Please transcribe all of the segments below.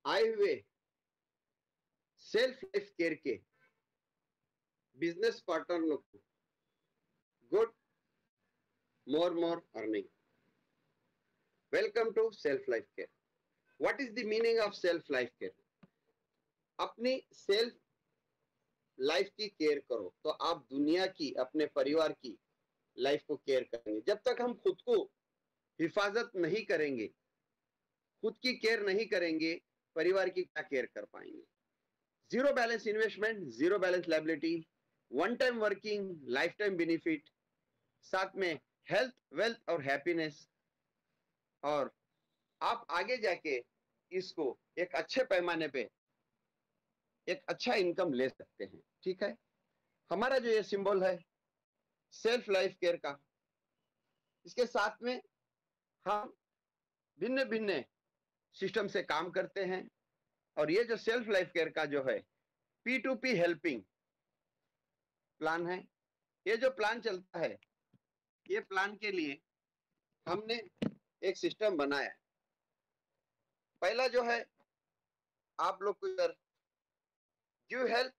आए हुए self life care के बिजनेस पार्टनर लोग को good morning. Welcome to self life care. What is the meaning of self life care? अपनी self life की care करो तो आप दुनिया की, अपने परिवार की लाइफ को केयर करेंगे। जब तक हम खुद को हिफाजत नहीं करेंगे, खुद की केयर नहीं करेंगे, परिवार की क्या केयर कर पाएंगे? Zero balance investment, zero balance liability, one time working, life time benefit, साथ में हेल्थ, वेल्थ और हैप्पीनेस। और आप आगे जाके इसको एक अच्छे पैमाने पे एक अच्छा इनकम ले सकते हैं। ठीक है, हमारा जो ये सिंबल है सेल्फ लाइफ केयर का, इसके साथ में हम भिन्न भिन्न सिस्टम से काम करते हैं। और ये जो सेल्फ लाइफ केयर का जो है P2P हेल्पिंग प्लान है, ये जो प्लान चलता है, ये प्लान के लिए हमने एक सिस्टम बनाया। पहला जो है, आप लोग को इधर गिव हेल्प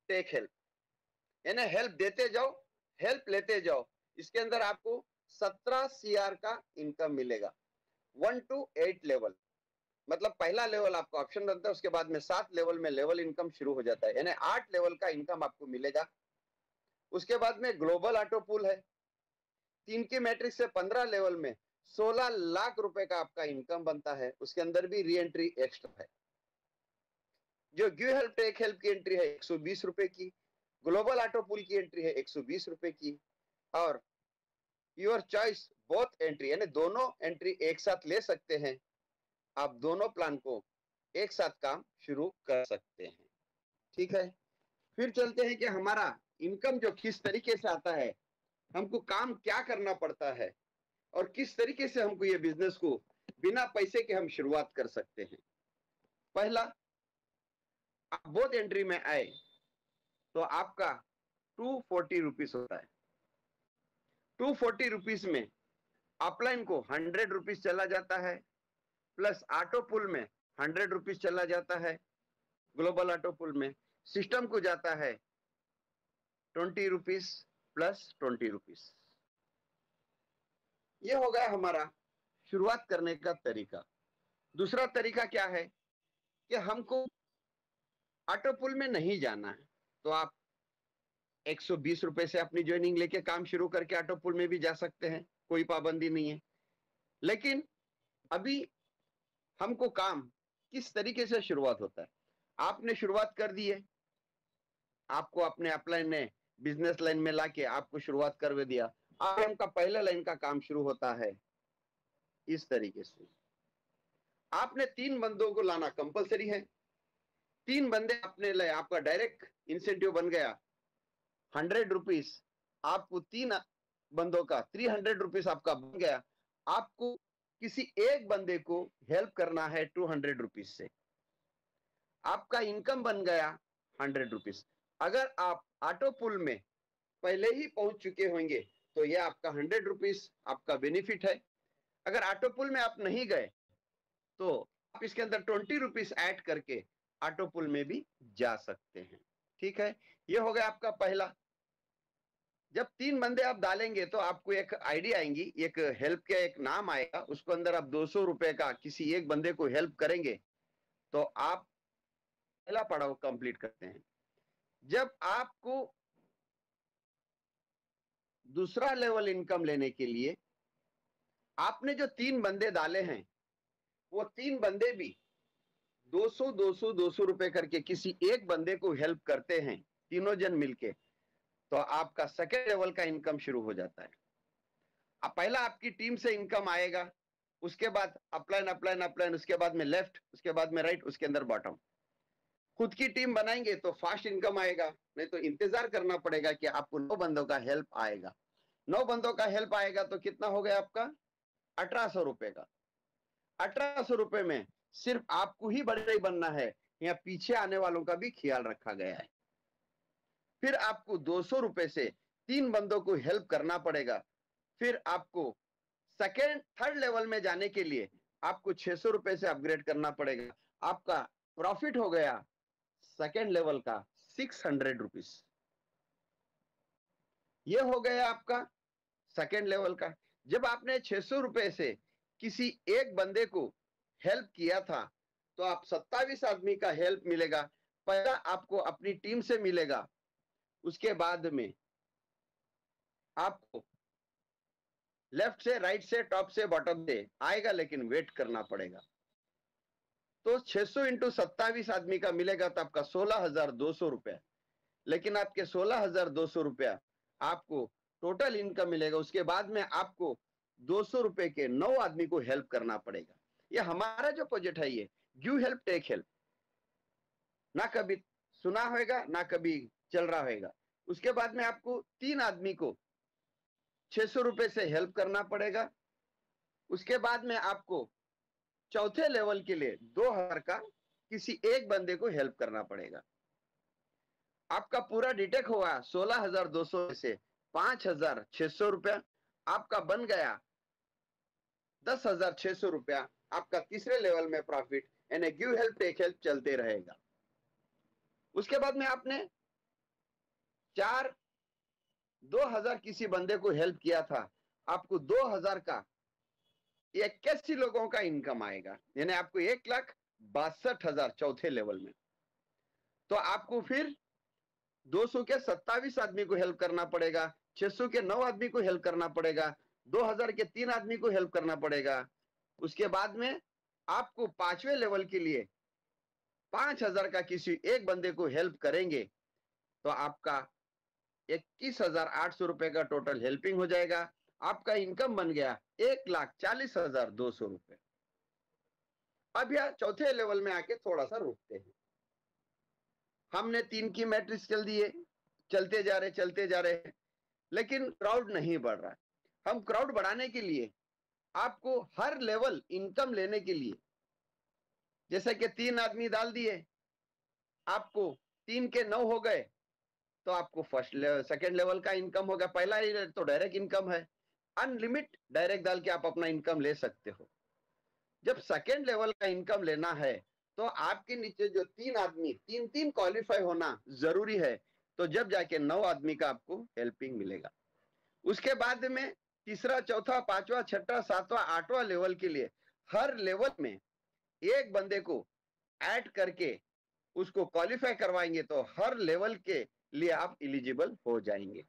टेक हेल्प, यानी हेल्प देते जाओ, हेल्प लेते जाओ। इसके अंदर आपको 17 CR का इनकम मिलेगा, 1 to 8 लेवल। मतलब पहला लेवल आपका ऑप्शन बनता है, उसके बाद में 7 लेवल में लेवल इनकम शुरू हो जाता है, यानी 8 लेवल का इनकम आपको मिलेगा। उसके बाद में ग्लोबल ऑटो पूल है, 3 की मैट्रिक्स से 15 लेवल में 16 लाख रुपए का आपका इनकम बनता है। उसके अंदर भी री एंट्री एक्स्ट्रा है। जो गिव हेल्प टेक हेल्प की एंट्री है 120 रुपए की, ग्लोबल ऑटो पूल की एंट्री है 120 रुपए की, और योर चॉइस बोथ एंट्री, यानी दोनों एंट्री एक साथ ले सकते हैं। आप दोनों प्लान को एक साथ काम शुरू कर सकते हैं। ठीक है, फिर चलते हैं कि हमारा इनकम जो किस तरीके से आता है, हमको काम क्या करना पड़ता है, और किस तरीके से हमको ये बिजनेस को बिना पैसे के हम शुरुआत कर सकते हैं। पहला, आप बोथ एंट्री में आए तो आपका 240 रुपीज होता है। 240 रुपीज में अपलाइन को 100 रुपीज चला जाता है, प्लस ऑटो पुल में 100 रुपीज चला जाता है, ग्लोबल ऑटो पुल में सिस्टम को जाता है 20 रुपीज प्लस 20 रुपीज। ये हो गया हमारा शुरुआत करने का तरीका। दूसरा तरीका क्या है कि हमको ऑटो पुल में नहीं जाना है तो आप 120 रुपए से अपनी ज्वाइनिंग लेके काम शुरू करके ऑटो पुल में भी जा सकते हैं, कोई पाबंदी नहीं है। लेकिन अभी हमको काम किस तरीके से शुरुआत होता है, आपने शुरुआत कर दी है, आपको अपने अपलाइन ने बिजनेस लाइन में लाके आपको शुरुआत कर दिया। अब का पहला लाइन का काम शुरू होता है इस तरीके से। आपने 3 बंदों को लाना कंपलसरी है। 3 बंदे अपने लिए आपका डायरेक्ट इंसेंटिव बन गया 100 रुपीज। आपको 3 बंदों का 300 रुपीज आपका बन गया। आपको किसी एक बंदे को हेल्प करना है 200 रुपीज से, आपका इनकम बन गया 100 रुपीज। अगर आप ऑटो पुल में पहले ही पहुंच चुके होंगे तो यह आपका 100 रुपीज आपका बेनिफिट है। अगर ऑटो पुल में आप नहीं गए तो आप इसके अंदर 20 रुपीज ऐड करके ऑटो पुल में भी जा सकते हैं। ठीक है, यह हो गया आपका पहला। जब 3 बंदे आप डालेंगे तो आपको एक आइडिया आएंगी, एक हेल्प का एक नाम आएगा, उसको अंदर आप 200 रुपए का किसी एक बंदे को हेल्प करेंगे तो आप पहला पड़ाव कंप्लीट करते हैं। जब आपको दूसरा लेवल इनकम लेने के लिए आपने जो 3 बंदे डाले हैं वो 3 बंदे भी 200 रुपए करके किसी एक बंदे को हेल्प करते हैं, तीनों जन मिलके, तो आपका सेकेंड लेवल का इनकम शुरू हो जाता है। अब पहला आपकी टीम से इनकम आएगा, उसके बाद अपलाइन अपलाइन अपलाइन, उसके बाद में लेफ्ट, उसके बाद में राइट, उसके अंदर बॉटम। खुद की टीम बनाएंगे तो फास्ट इनकम आएगा, नहीं तो इंतजार करना पड़ेगा कि आपको 9 बंदों का हेल्प आएगा। 9 बंदों का हेल्प आएगा तो कितना हो गया आपका 1800 रुपए का। 1800 रुपए में सिर्फ आपको ही बड़े नहीं बनना है, यहाँ पीछे आने वालों का भी ख्याल रखा गया है। फिर आपको 200 रुपए से 3 बंदों को हेल्प करना पड़ेगा। फिर आपको सेकेंड थर्ड लेवल में जाने के लिए आपको 600 रुपए से अपग्रेड करना पड़ेगा। आपका प्रॉफिट हो गया सेकेंड लेवल का 600 रुपीज। ये हो गया आपका सेकेंड लेवल का। जब आपने 600 रुपए से किसी एक बंदे को हेल्प किया था तो आप 27 आदमी का हेल्प मिलेगा। पहला आपको अपनी टीम से मिलेगा, उसके बाद में आपको लेफ्ट से, राइट से, टॉप से, बॉटम से आएगा, लेकिन वेट करना पड़ेगा। तो 600 इंटू 27 आदमी का मिलेगा तो आपका 16,200 रुपया। लेकिन आपके 16,200 रुपया आपको टोटल इनकम मिलेगा। उसके बाद में आपको 200 रुपए के 9 आदमी को हेल्प करना पड़ेगा। ये हमारा जो प्रोजेक्ट है, ये गिव हेल्प टेक हेल्प, ना कभी सुना होगा ना कभी चल रहा होगा। उसके बाद में आपको 3 आदमी को 600 रुपए से हेल्प करना पड़ेगा। उसके बाद में आपको चौथे लेवल के लिए 2,000 का किसी एक बंदे को हेल्प करना पड़ेगा। आपका पूरा डिटेक्ट हुआ 16,200 से 5,600 रुपया, आपका बन गया 10,600 रुपया। आपका तीसरे लेवल में प्रॉफिट, यानी गिव हेल्प टेक हेल्प चलते रहेगा। उसके बाद में आपने 2,000 किसी बंदे को हेल्प किया था, आपको 2,000 का 81 लोगों का इनकम आएगा, यानी आपको 1,62,000 चौथे लेवल में। तो आपको फिर 200 के 27 आदमी को हेल्प करना पड़ेगा, 600 के 9 आदमी को हेल्प करना पड़ेगा, 2,000 के 3 आदमी को हेल्प करना पड़ेगा। उसके बाद में आपको पांचवें लेवल के लिए 5,000 का किसी एक बंदे को हेल्प करेंगे तो आपका 21,800 रुपए का टोटल हेल्पिंग हो जाएगा। आपका इनकम बन गया 1,40,200 रुपए। अब यह चौथे लेवल में आके थोड़ा सा रुकते हैं। हमने 3 की मैट्रिक्स चल दिए, चलते जा रहे हैं, लेकिन क्राउड नहीं बढ़ रहा है। हम क्राउड बढ़ाने के लिए आपको हर लेवल इनकम लेने के लिए, जैसे कि 3 आदमी डाल दिए, आपको 3 के 9 हो गए तो आपको सेकेंड लेवल का इनकम हो गया। पहला ही तो डायरेक्ट इनकम है, अनलिमिट डायरेक्ट डाल के आप अपना इनकम ले सकते हो। जब सेकेंड लेवल का इनकम लेना है तो आपके नीचे जो 3 आदमी, 3 क्वालिफाई होना जरूरी है, तो जब जाके 9 आदमी का आपको हेल्पिंग मिलेगा। उसके बाद में तीसरा, चौथा, पांचवा, छठा, सातवां, आठवां लेवल के लिए हर लेवल में एक बंदे को ऐड करके उसको क्वालिफाई करवाएंगे तो हर लेवल के लिए आप एलिजिबल हो जाएंगे।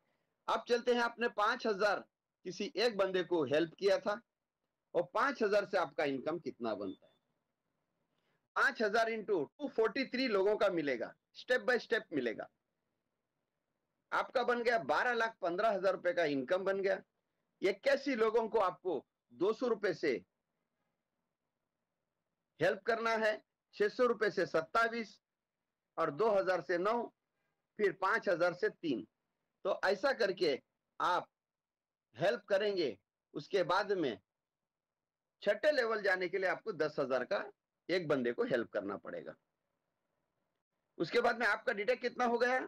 अब चलते हैं, आपने 5,000 किसी एक बंदे को हेल्प किया था और 5,000 से आपका इनकम कितना बनता है। 5,000 इंटू 243 लोगों का मिलेगा, स्टेप बाय स्टेप मिलेगा। आपका बन गया 12,15,000 रुपए का इनकम बन गया। 81 लोगों को आपको 200 रुपए से हेल्प करना है, 600 रुपए से 27 और 2,000 से 9, फिर 5,000 से 3। तो ऐसा करके आप हेल्प करेंगे। उसके बाद में छठे लेवल जाने के लिए आपको 10,000 का एक बंदे को हेल्प करना पड़ेगा। उसके बाद में आपका डिटेक्ट कितना हो गया,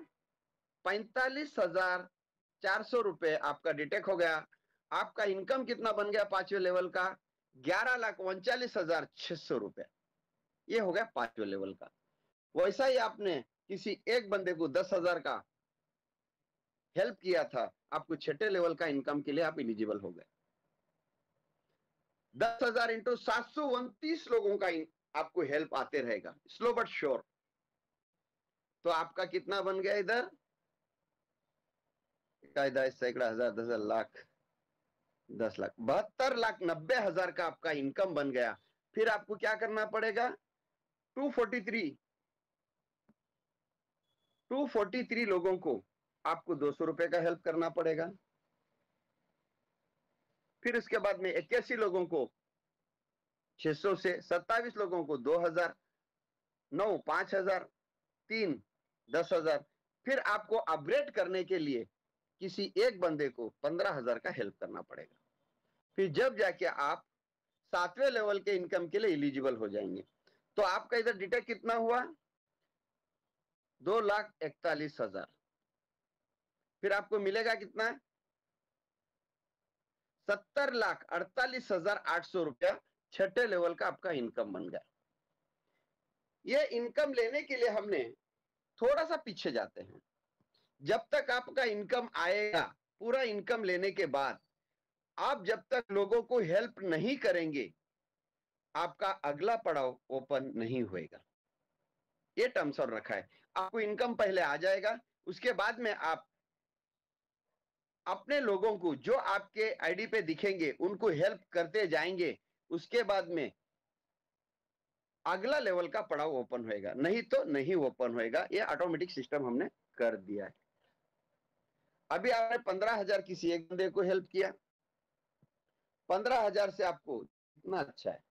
45,400 रुपए आपका डिटेक्ट हो गया। आपका इनकम कितना बन गया पांचवें लेवल का, 11,39,600 रुपए। ये हो गया पांचवें लेवल का। वैसा ही आपने किसी एक बंदे को 10,000 का हेल्प किया था, आपको छठे लेवल का इनकम के लिए आप एलिजिबल हो गए। 10,000 इंटू 729 लोगों का आपको हेल्प आते रहेगा, स्लो बट श्योर। तो आपका कितना बन गया इधर, सैकड़ा, हजार, 10,000, लाख, 10 लाख, 72,90,000 का आपका इनकम बन गया। फिर आपको क्या करना पड़ेगा, 243 लोगों को आपको 200 रुपए का हेल्प करना पड़ेगा। फिर उसके बाद में 81 लोगों को 600 से, 27 लोगों को 2,000, 9 5,000, 3 10,000। फिर आपको अपग्रेड करने के लिए किसी एक बंदे को 15,000 का हेल्प करना पड़ेगा। फिर जब जाके आप 7वें लेवल के इनकम के लिए एलिजिबल हो जाएंगे। तो आपका इधर डिटेक्ट कितना हुआ, 2,41,000। फिर आपको मिलेगा कितना, 70,48,800 रुपया छठे लेवल का आपका इनकम बन गया। ये इनकम लेने के लिए हमने थोड़ा सा पीछे जाते हैं। जब तक आपका इनकम आएगा, पूरा इनकम लेने के बाद आप जब तक लोगों को हेल्प नहीं करेंगे, आपका अगला पड़ाव ओपन नहीं होएगा। ये टर्म्स और रखा है। आपको इनकम पहले आ जाएगा, उसके बाद में आप अपने लोगों को जो आपके आईडी पे दिखेंगे उनको हेल्प करते जाएंगे, उसके बाद में अगला लेवल का पड़ाव ओपन होएगा, नहीं तो नहीं ओपन होएगा। ये ऑटोमेटिक सिस्टम हमने कर दिया है। अभी आपने 15,000 किसी एक बंदे को हेल्प किया, 15,000 से आपको इतना अच्छा है,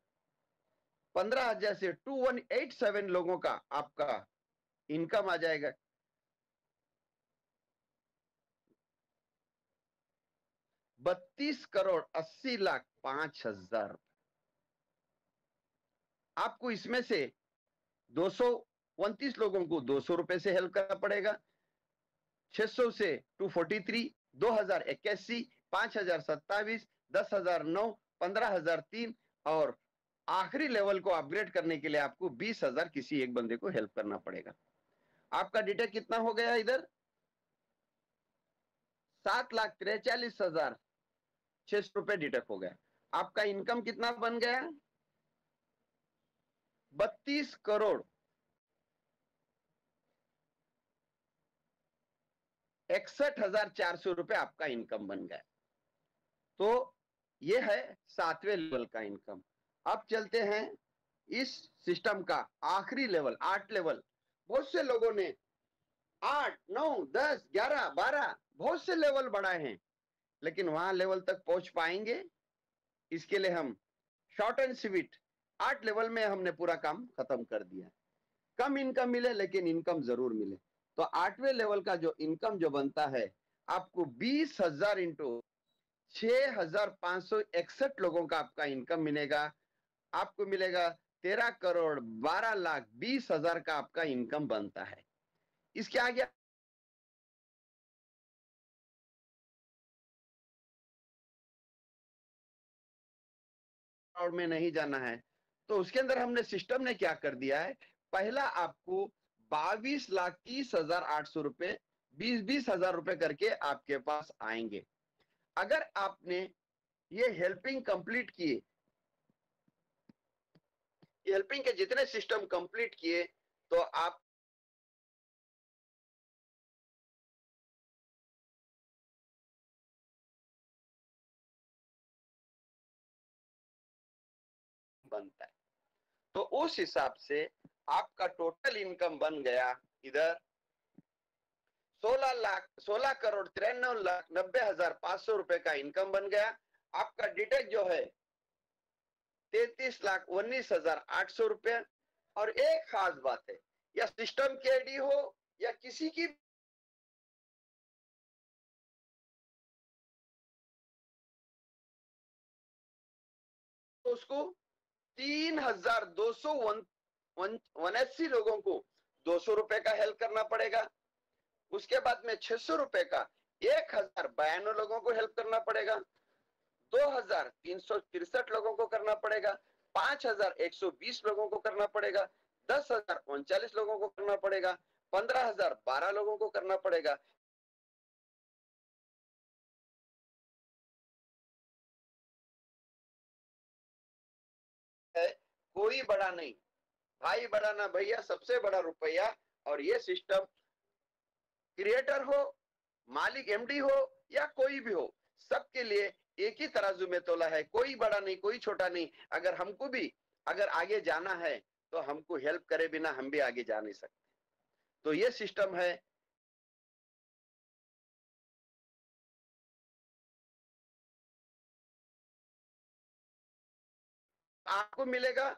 15,000 से 2187 लोगों का आपका इनकम आ जाएगा। 32,80,05,000। आपको इसमें से 229 लोगों को 200 रुपए से हेल्प करना पड़ेगा, 600 से 243, 2,081, 5,027, 10,009, 15,003 और आखिरी लेवल को अपग्रेड करने के लिए आपको 20,000 किसी एक बंदे को हेल्प करना पड़ेगा। आपका डिटेक्ट कितना हो गया इधर? 7,43,600 रुपए डिटेक्ट हो गया। आपका इनकम कितना बन गया? 32 करोड़ 61,400 रुपए आपका इनकम बन गया। तो ये है 7वें लेवल का इनकम। अब चलते हैं इस सिस्टम का आखिरी लेवल, 8 लेवल। बहुत से लोगों ने 8, 9, 10, 11, 12 बहुत से लेवल बढ़ाए हैं, लेकिन वहां लेवल तक पहुंच पाएंगे? इसके लिए हम शॉर्ट एंड स्वीट 8 लेवल में हमने पूरा काम खत्म कर दिया। कम इनकम मिले लेकिन इनकम जरूर मिले। तो 8वें लेवल का जो इनकम जो बनता है, आपको 20,000 इंटू 6,561 लोगों का आपका इनकम मिलेगा। आपको मिलेगा 13,12,20,000 का आपका इनकम बनता है। इसके आगे और में नहीं जाना है, तो उसके अंदर हमने सिस्टम ने क्या कर दिया है, पहला आपको 22,30,800 रुपए 20,000 रुपए करके आपके पास आएंगे। अगर आपने ये हेल्पिंग कंप्लीट किए, हेल्पिंग के जितने सिस्टम कंप्लीट किए, तो आप बनता है। तो उस हिसाब से आपका टोटल इनकम बन गया इधर 16,93,90,500 रुपए का इनकम बन गया। आपका डिटेक्ट जो है 33,19,800 रुपए। और एक खास बात है, या सिस्टम की आईडी हो या किसी की, तो उसको 3,289 लोगों को 200 रुपए का हेल्प करना पड़ेगा। उसके बाद में 600 रुपए का 1,092 लोगों को हेल्प करना पड़ेगा, 2,363 लोगों को करना पड़ेगा, 5,120 लोगों को करना पड़ेगा, 10,039 लोगों को करना पड़ेगा, 15,012 लोगों को करना पड़ेगा। है कोई बड़ा नहीं, भाई बड़ा ना भैया, सबसे बड़ा रुपया। और ये सिस्टम क्रिएटर हो, मालिक एमडी हो या कोई भी हो, सबके लिए एक ही तराजू में तोला है। कोई बड़ा नहीं, कोई छोटा नहीं। अगर हमको भी अगर आगे जाना है, तो हमको हेल्प करे बिना हम भी आगे जा नहीं सकते। तो ये सिस्टम है। आपको मिलेगा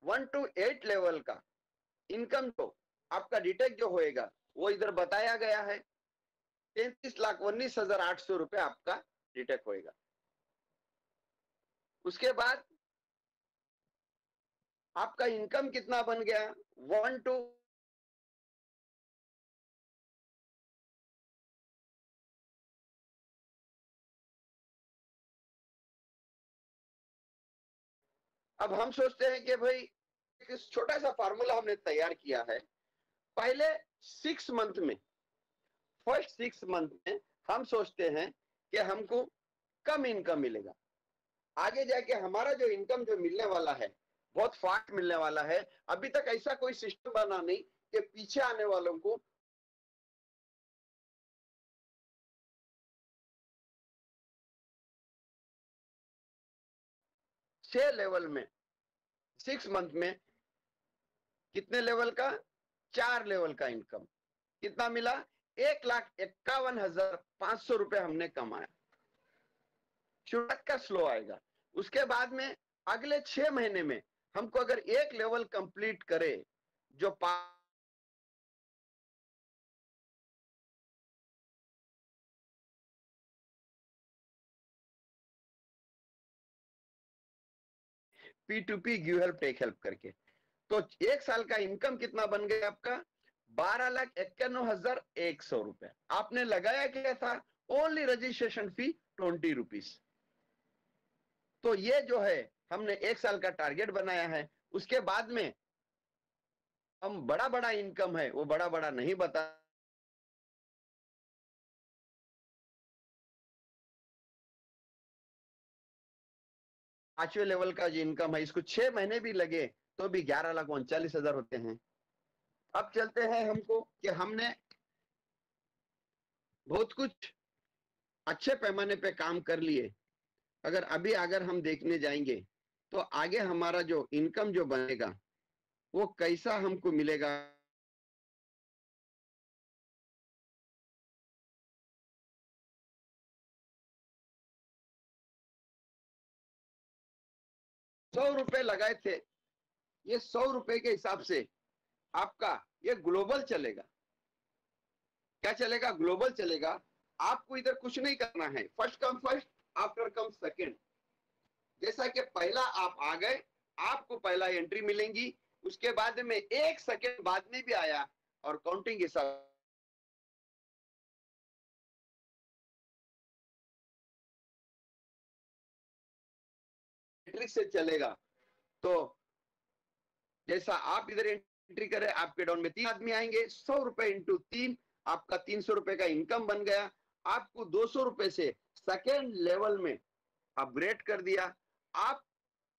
1 to 8 लेवल का इनकम। जो आपका डिटेक्ट जो होएगा वो इधर बताया गया है, 33,19,800 रुपए आपका डिटेक्ट होएगा। उसके बाद आपका इनकम कितना बन गया, 1 to अब हम सोचते हैं कि भाई एक छोटा सा फार्मूला हमने तैयार किया है। पहले 6 मंथ में, फर्स्ट 6 मंथ में हम सोचते हैं कि हमको कम इनकम मिलेगा। आगे जाके हमारा जो इनकम जो मिलने वाला है बहुत फास्ट मिलने वाला है। अभी तक ऐसा कोई सिस्टम बना नहीं कि पीछे आने वालों को छह लेवल में 6 मंथ में कितने लेवल का, 4 लेवल का इनकम कितना मिला, 1,51,500 रुपए हमने कमाया। शुरुआत का स्लो आएगा, उसके बाद में अगले 6 महीने में हमको अगर एक लेवल कंप्लीट करे जो P2P give help take help करके, तो 1 साल का इनकम कितना बन गया आपका, 12,91,100 रुपए। आपने लगाया क्या था, ओनली रजिस्ट्रेशन फी 20 रुपीज। तो ये जो है हमने 1 साल का टारगेट बनाया है। उसके बाद में हम बड़ा बड़ा इनकम है वो बड़ा बड़ा नहीं बता, 5वें लेवल का जो इनकम है इसको 6 महीने भी लगे तो भी 11,39,000 होते हैं। अब चलते हैं हमको कि हमने बहुत कुछ अच्छे पैमाने पे काम कर लिए। अगर हम देखने जाएंगे तो आगे हमारा जो इनकम जो बनेगा वो कैसा हमको मिलेगा। ₹100 लगाए थे, ये ₹100 के हिसाब से आपका ये ग्लोबल चलेगा। क्या चलेगा, ग्लोबल चलेगा। आपको इधर कुछ नहीं करना है, फर्स्ट कम फर्स्ट आफ्टर कम सेकेंड। जैसा कि पहला आप आ गए आपको पहला एंट्री मिलेंगी, उसके बाद में 1 सेकेंड बाद में भी आया और काउंटिंग के साथ मैट्रिक्स से चलेगा। तो जैसा आप इधर एंट्री करें आपके डाउन में 3 आदमी आएंगे, ₹100 इंटू 3 आपका ₹300 का इनकम बन गया। आपको ₹200 से सेकेंड लेवल में अपग्रेड कर दिया। आप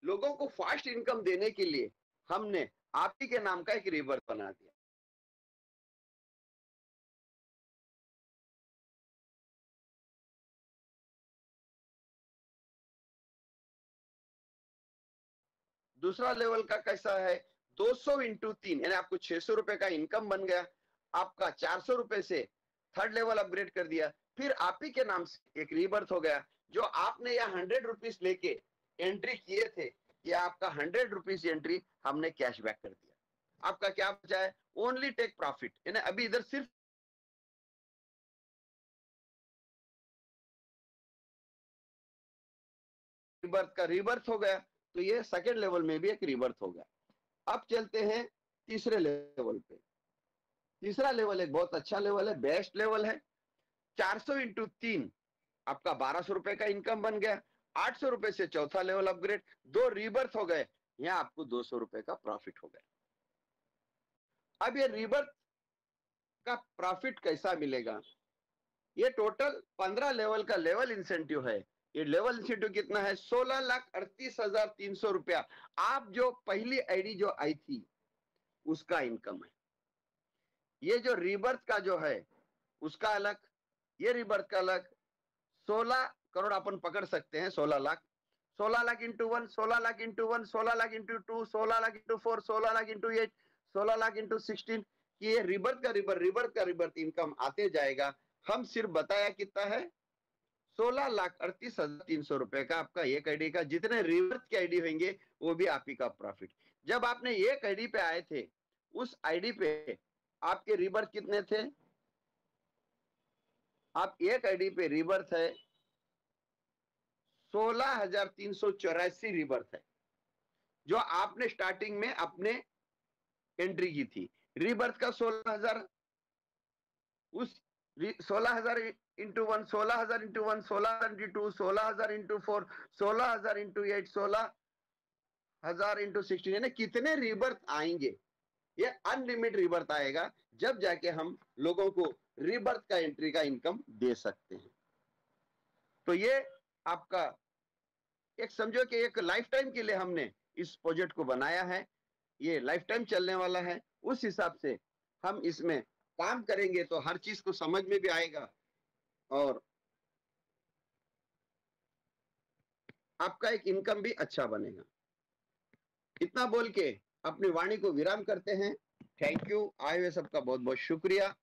लोगों को फास्ट इनकम देने के लिए हमने आप ही के नाम का एक रिवर बना दिया। दूसरा लेवल का कैसा है, 200 इंटू 3 यानी आपको ₹600 का इनकम बन गया। आपका ₹400 से थर्ड लेवल अपग्रेड कर दिया। फिर आप ही के नाम से एक रीबर्थ हो गया। जो आपने यहाँ ₹100 लेके एंट्री किए थे, ये आपका ₹100 एंट्री हमने कैशबैक कर दिया। आपका क्या बचा है, ओनली टेक प्रॉफिट। यानी अभी इधर सिर्फ रीबर्थ का रीबर्थ हो गया, तो ये सेकेंड लेवल में भी एक रीबर्थ हो गया। अब चलते हैं तीसरे लेवल पे। तीसरा लेवल एक बहुत अच्छा लेवल है, बेस्ट लेवल है। 400 इंटू 3 आपका ₹1,200 का इनकम बन गया। ₹800 से चौथा लेवल अपग्रेड, 2 रीबर्थ हो गए, यहाँ आपको ₹200 का प्रॉफिट हो गया। अब ये रीबर्थ का प्रॉफिट कैसा मिलेगा, ये टोटल 15 लेवल का लेवल इंसेंटिव है। ये लेवल इंसेंटिव कितना है, 16,38,300 रुपया। आप जो पहली आईडी जो आई थी उसका इनकम है। ये जो रीबर्थ का जो है उसका अलग, ये रीबर्थ का अलग। 16 करोड़ अपन पकड़ सकते हैं, 16 lakh. 16 lakh into 1, 16 lakh into 1, 16 lakh into 2, 16 lakh into 4, 16 lakh into 8, 16 lakh into 16। ये रीबर्थ का रीबर्थ इनकम आते जाएगा। हम सिर्फ बताया कितना है, 16,38,300 का आपका एक आईडी का। जितने रीबर्थ के आईडी होंगे वो भी आप ही का प्रॉफिट। जब आपने एक आईडी पे आए थे, उस आईडी पे आपके रीबर्थ कितने थे, आप एक आईडी पे रीबर्थ है 16,384 रीबर्थ है, जो आपने स्टार्टिंग में अपने एंट्री की थी। रीबर्थ का 16,000, उस 16,000 into 1, 16,000 into 1, 16,000 into 2, 16,000 into 4, 16,000 into 8, 16 1000 into 16 यानी कितने रीबर्थ आएंगे? ये अनलिमिटेड रीबर्थ आएगा, जब जाके हम लोगों को रीबर्थ का एंट्री का इनकम दे सकते हैं। तो ये आपका एक समझो कि एक लाइफ टाइम के लिए हमने इस प्रोजेक्ट को बनाया है, ये लाइफ टाइम चलने वाला है। उस हिसाब से हम इसमें काम करेंगे तो हर चीज को समझ में भी आएगा और आपका एक इनकम भी अच्छा बनेगा। इतना बोल के अपनी वाणी को विराम करते हैं। थैंक यू, आए हुए सबका बहुत बहुत शुक्रिया।